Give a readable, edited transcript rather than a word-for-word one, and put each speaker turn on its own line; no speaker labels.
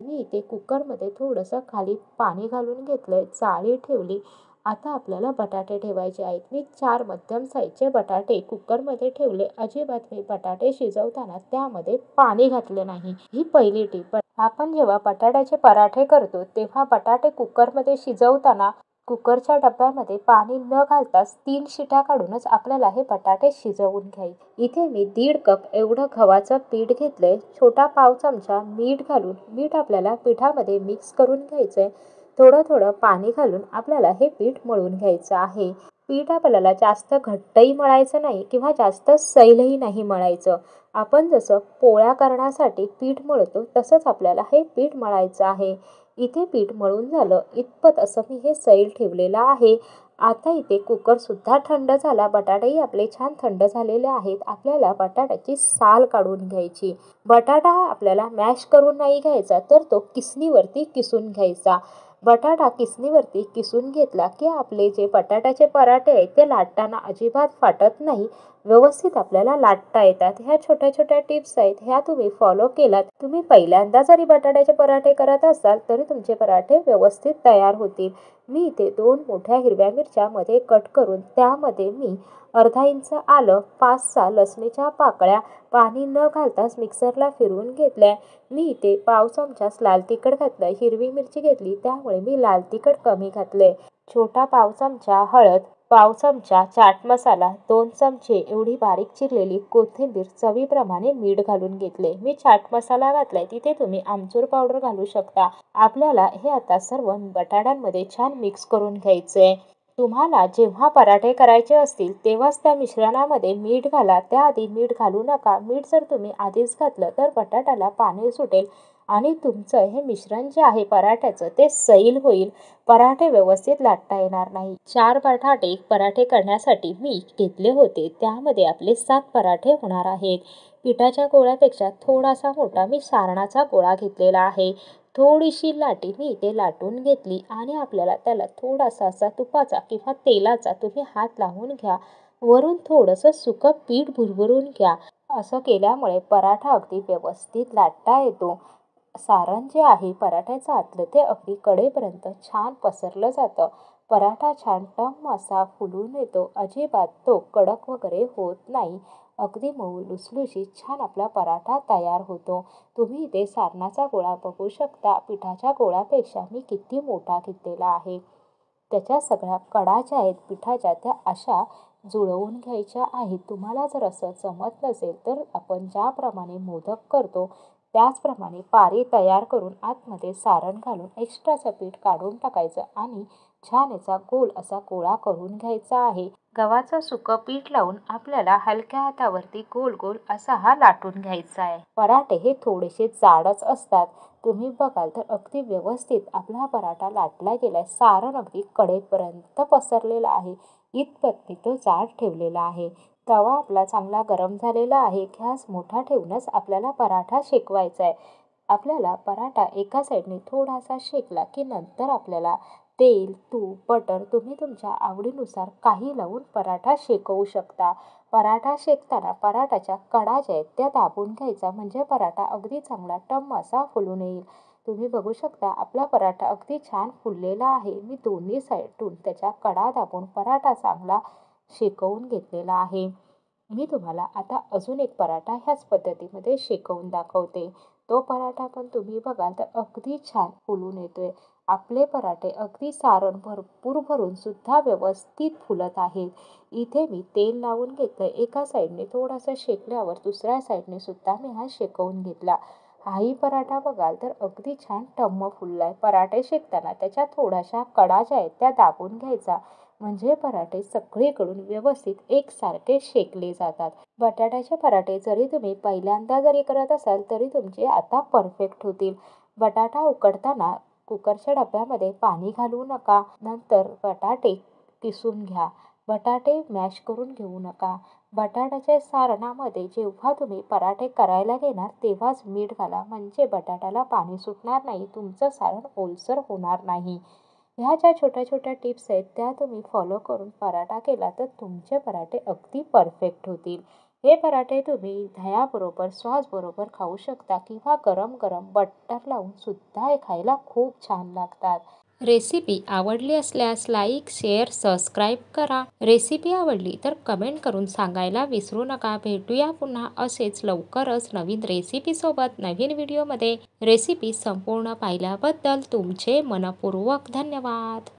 मी इथे कुकरमध्ये थोडंसं खाली पाणी घालून घेतलंय, जाळी ठेवली. आता आपल्याला बटाटे ठेवायचे आहेत. मी 4 मध्यम साईजचे बटाटे कुकरमध्ये ठेवले. अजिबात मी बटाटे शिजवताना त्यामध्ये पाणी घातलं नाही. ही पहिली टिप. आपण जेव्हा बटाट्याचे पराठे करतो तेव्हा बटाटे कुकरमध्ये शिजवताना कुकरच्या डब्यामध्ये पाणी न घालताच 3 शिट्या काढूनच आपल्याला हे बटाटे शिजवून घ्यायचे. इथे मी 1.5 कप एवढं गव्हाचं पीठ घेतलंय. छोटा पाव चमचा मीठ घालून मीठ आपल्याला पिठामध्ये मिक्स करून घ्यायचंय. थोडं थोडं पाणी घालून आपल्याला हे पीठ मळून घ्यायचं आहे. पीठ आपल्याला जास्त घट्टही मळायचं नाही किंवा जास्त सैलही नाही मळायचं. आपण जसं पोळ्या करण्यासाठी पीठ मळतो तसंच आपल्याला हे पीठ मळायचं आहे. इथे पीठ मळून झालं इतपत असं मी हे सैल ठेवलेलं आहे. आता इथे कुकरसुद्धा थंड झाला. बटाटेही आपले छान थंड झालेले आहेत. आपल्याला बटाट्याची साल काढून घ्यायची. बटाटा हा आपल्याला मॅश करून नाही घ्यायचा, तर तो किसणीवरती किसून घ्यायचा. बटाटा किसणीवरती किसून घेतला की आपले जे बटाट्याचे पराठे आहेत ते लाटताना अजिबात फाटत नाही. व्यवस्थित आपल्याला लाटता येतात. ह्या छोट्या छोट्या टिप्स आहेत, ह्या तुम्ही फॉलो केलात. तुम्ही पहिल्यांदा जरी बटाट्याचे पराठे करत असाल तरी तुमचे पराठे व्यवस्थित तयार होतील. मी इथे 2 मोठ्या हिरव्या मिरच्या मध्ये कट करून त्यामध्ये मी अर्धा इंच आलं, 5-6 लसणीच्या पाकळ्या पाणी न घालताच मिक्सरला फिरवून घेतल्या. मी इथे पाव चमचाच लाल तिखट घातलंय. हिरवी मिरची घेतली त्यामुळे मी लाल तिखट कमी घातलंय. छोटा पाव चमचा हळद, पाव चमचा चाट मसाला, 2 चमचे एवढी बारीक चिरलेली कोथिंबीर, चवीप्रमाणे मीठ घालून घेतले. मी चाट मसाला घातलाय, तिथे तुम्ही आमचूर पावडर घालू शकता. आपल्याला हे आता सर्व बटाट्यांमध्ये छान मिक्स करून घ्यायचंय. तुम्हाला जेव्हा पराठे करायचे असतील तेव्हाच त्या मिश्रणामध्ये मीठ घाला. त्याआधी मीठ घालू नका. मीठ जर तुम्ही आधीच घातलं तर बटाट्याला पाणी सुटेल आणि तुमचं हे मिश्रण जे आहे पराठ्याचं ते सैल होईल. पराठे व्यवस्थित लाटता येणार नाही. 4 बटाटे पराठे करण्यासाठी मी घेतले होते, त्यामध्ये आपले 7 पराठे होणार आहेत. पिठाच्या गोळ्यापेक्षा थोडासा मोठा मी सारणाचा गोळा घेतलेला आहे. थोडीशी लाटी मी इथे लाटून घेतली आणि आपल्याला त्याला थोडासा असा तुपाचा किंवा तेलाचा तुम्ही हात लावून घ्या. वरून थोडंसं सुकं पीठ भुरभुरून घ्या. असं केल्यामुळे पराठा अगदी व्यवस्थित लाटता येतो. सारण जे आहे पराठ्याचं आतलं ते अगदी कडेपर्यंत छान पसरलं जातं. पराठा छान टम्म असा फुलून येतो. अजिबात तो कडक वगैरे होत नाही. अगदी मऊ लुसलुशीत छान आपला पराठा तयार होतो. तुम्ही इथे सारणाचा गोळा बघू शकता. पिठाच्या गोळ्यापेक्षा मी किती मोठा घेतलेला आहे. त्याच्या सगळ्या कडा ज्या आहेत पिठाच्या त्या अशा जुळवून घ्यायच्या आहेत. तुम्हाला जर असं जमत नसेल तर आपण ज्याप्रमाणे मोदक करतो त्याचप्रमाणे पारी तयार करून आतमध्ये सारण घालून एक्स्ट्राचं पीठ काढून टाकायचं आणि छान याचा गोल असा गोळा करून घ्यायचा आहे. गव्हाचं सुकं पीठ लावून आपल्याला हलक्या हातावरती गोल गोल असा हा लाटून घ्यायचा आहे. पराठे हे थोडेसे जाडच असतात. तुम्ही बघाल तर अगदी व्यवस्थित आपला पराठा लाटला गेलाय. सारण अगदी कडेपर्यंत पसरलेला आहे. इतपत मी तो जाड ठेवलेला आहे. तवा आपला चांगला गरम झालेला आहे. गॅस मोठा ठेवूनच आपल्याला पराठा शेकवायचा आहे. आपल्याला पराठा एका साईडने थोडासा शेकला की नंतर आपल्याला तेल, तूप, बटर तुम्ही तुमच्या आवडीनुसार काही लावून पराठा शेकवू शकता. पराठा शेकताना पराठाच्या कडा ज्या आहेत त्या दाबून घ्यायचा, म्हणजे पराठा अगदी चांगला टम्म असा फुलून येईल. तुम्ही बघू शकता आपला पराठा अगदी छान फुललेला आहे. मी दोन्ही साईडून त्याच्या कडा दाबून पराठा चांगला शेकवून घेतलेला आहे. मी तुम्हाला आता अजून एक पराठा ह्याच पद्धतीमध्ये शेकवून दाखवते. तो पराठा पण तुम्ही बघाल तर अगदी छान फुलून येतोय. आपले पराठे अगदी सारण भरपूर भरून सुद्धा व्यवस्थित फुलत आहेत. इथे मी तेल लावून घेतलंय. एका साईडने थोडासा शेकल्यावर दुसऱ्या साईडने सुद्धा मी हा शेकवून घेतला. हाही पराठा बघाल तर अगदी छान टम्म फुललाय. पराठे शेकताना त्याच्या थोड्याशा कडा ज्या आहेत त्या दाबून घ्यायचा, म्हणजे पराठे सगळीकडून व्यवस्थित एकसारखे शेकले जातात. बटाट्याचे पराठे जरी तुम्ही पहिल्यांदा जरी करत असाल तरी तुमचे आता परफेक्ट होतील. बटाटा उकडताना कुकरच्या डब्यामध्ये पाणी घालू नका. नंतर बटाटे किसून घ्या. बटाटे मॅश करून घेऊ नका. बटाट्याच्या सारणामध्ये जेव्हा तुम्ही पराठे करायला घेणार तेव्हाच मीठ घाला, म्हणजे बटाट्याला पाणी सुटणार नाही. तुमचं सारण ओलसर होणार नाही. ह्या ज्या छोट्या छोट्या टिप्स आहेत त्या तुम्ही फॉलो करून पराठा केला तर तुमचे पराठे अगदी परफेक्ट होतील. हे पराठे तुम्ही दह्याबरोबर, सॉसबरोबर खाऊ शकता किंवा गरम गरम बटर लावून सुद्धा हे खायला खूप छान लागतात. रेसिपी आवडली असल्यास लाईक, शेअर, सबस्क्राईब करा. रेसिपी आवडली तर कमेंट करून सांगायला विसरू नका. भेटूया पुन्हा असेच लवकरच नवीन रेसिपीसोबत नवीन व्हिडिओमध्ये. रेसिपी संपूर्ण पाहिल्याबद्दल तुमचे मनःपूर्वक धन्यवाद.